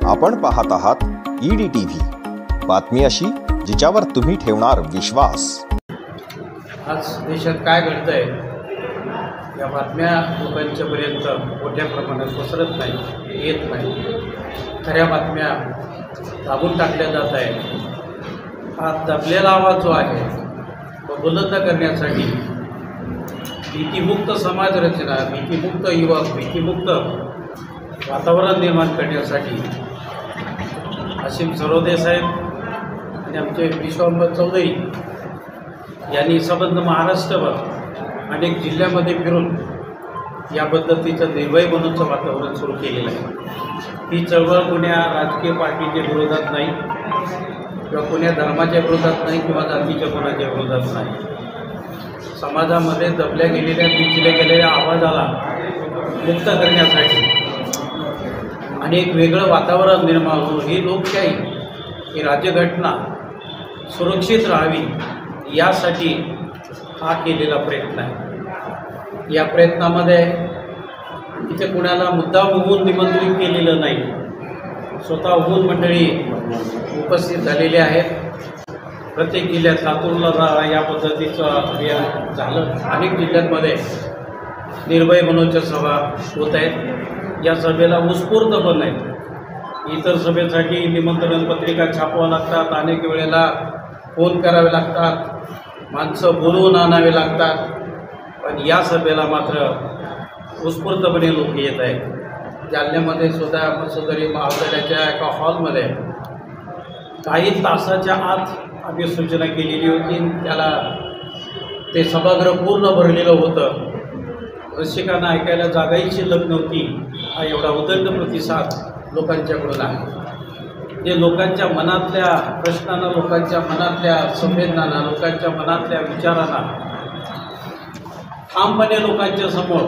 आपण पाहत आहात EDTV, बातमी अशी जिच्यावर तुम्ही ठेवणार विश्वास। आज देशात काय घडतंय या बातम्या लोकांच्यापर्यंत मोठ्या प्रमाणात पसरत नाही, येत नाही। खऱ्या बातम्या दाबून टाकल्या जात आहेत। हा दबलेला आवाज जो आहे तो बुलंद करण्यासाठी भीतीमुक्त समाज रचना, भीतीमुक्त युवक, भीतीमुक्त वातावरण निर्माण करण्यासाठी असीम सरोदे साहेब आणि आमचे विश्वंभर चौधरी यांनी संबंध महाराष्ट्रभर अनेक जिल्ह्यामध्ये फिरून या पद्धतीचं निर्भय बनूचं वातावरण सुरू केलेलं आहे। ही चळवळ कोण्या राजकीय पार्टीच्या विरोधात नाही किंवा कोण्या धर्माच्या विरोधात नाही किंवा जातीच्या कोणाच्या विरोधात नाही। समाजामध्ये दबल्या गेलेल्या, पिचल्या गेलेल्या आवाजाला मुक्त करण्यासाठी आणि एक वेगळं वातावरण निर्माण होऊन ही लोकशाही, ही राज्यघटना सुरक्षित राहावी यासाठी हा केलेला प्रयत्न आहे। या प्रयत्नामध्ये इथे कुणाला मुद्दाम होऊन निमंत्रित केलेलं नाही, स्वतःहून मंडळी उपस्थित झालेले आहेत। प्रत्येक जिल्ह्यात लातूरला या पद्धतीचं अभियान झालं। अनेक जिल्ह्यांमध्ये निर्भय मनोच्या सभा होत आहेत। या सभेला उत्स्फूर्त पण आहेत। इतर सभेसाठी निमंत्रण पत्रिका छापाव्या लागतात, अनेक वेळेला फोन करावे लागतात, माणसं बोलवून आणावे लागतात, पण या सभेला मात्र उत्स्फूर्तपणे लोक येत आहेत। जालन्यामध्ये सुद्धा मसोदरी महाविद्यालयाच्या एका हॉलमध्ये काही तासाच्या आत आम्ही सूचना केलेली होती। त्याला ते सभागृह पूर्ण भरलेलं होतं। रसिकांना ऐकायला जागाही शिल्लक नव्हती। हा एवढा उदंड प्रतिसाद लोकांच्याकडून आहे। जे लोकांच्या मनातल्या प्रश्नांना, लोकांच्या मनातल्या संवेदनांना, लोकांच्या मनातल्या विचारांना ठामपणे लोकांच्या समोर,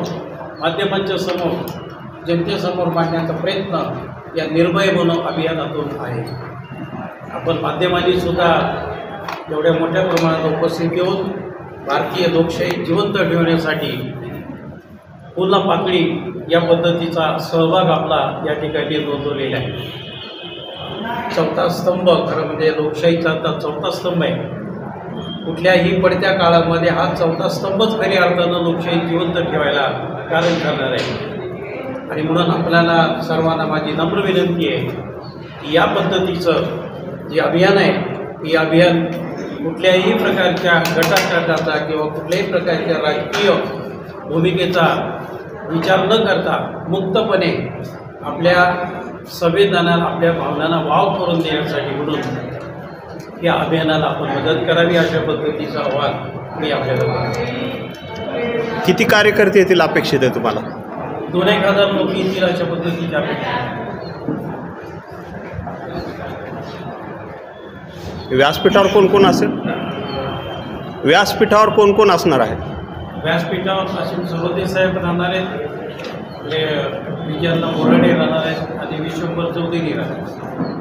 माध्यमांच्या समोर, जनतेसमोर मांडण्याचा प्रयत्न या निर्भय बनो अभियानातून आहे। आपण माध्यमांनी सुद्धा एवढ्या मोठ्या प्रमाणात उपस्थित येऊन भारतीय लोकशाही जिवंत ठेवण्यासाठी पुन्हा पाकळी या पद्धतीचा सहभाग आपला या ठिकाणी नोंदवलेला आहे। चौथा स्तंभ, खरं म्हणजे लोकशाहीचा आता चौथा स्तंभ आहे। कुठल्याही पडत्या काळामध्ये हा चौथा स्तंभच खऱ्या अर्थानं लोकशाही जिवंत ठेवायला कारण ठरणार आहे। आणि म्हणून आपल्याला सर्वांना माझी नम्र विनंती आहे की या पद्धतीचं जे अभियान आहे, हे अभियान कुठल्याही प्रकारच्या गटातटाचा किंवा कुठल्याही प्रकारच्या राजकीय भूमिकेचा विचार न करता मुक्तपणे आपल्या संवेदनांना, आपल्या भावनांना वाव करून देण्यासाठी म्हणून या अभियानाला आपण मदत करावी, अशा पद्धतीचं आवाहन मी आपल्याला करतो। किती कार्यकर्ते येतील अपेक्षित आहे तुम्हाला? 2-1000 लोक येतील अशा पद्धतीची अपेक्षा। व्यासपीठावर कोण कोण असेल? व्यासपीठावर कोण कोण असणार आहे? व्यासपीठावर असीम सरोदे साहेब राहणार आहेत, विजयांना बोराडे राहणार आहेत आणि विश्वंभर चौधरी राहणार आहेत।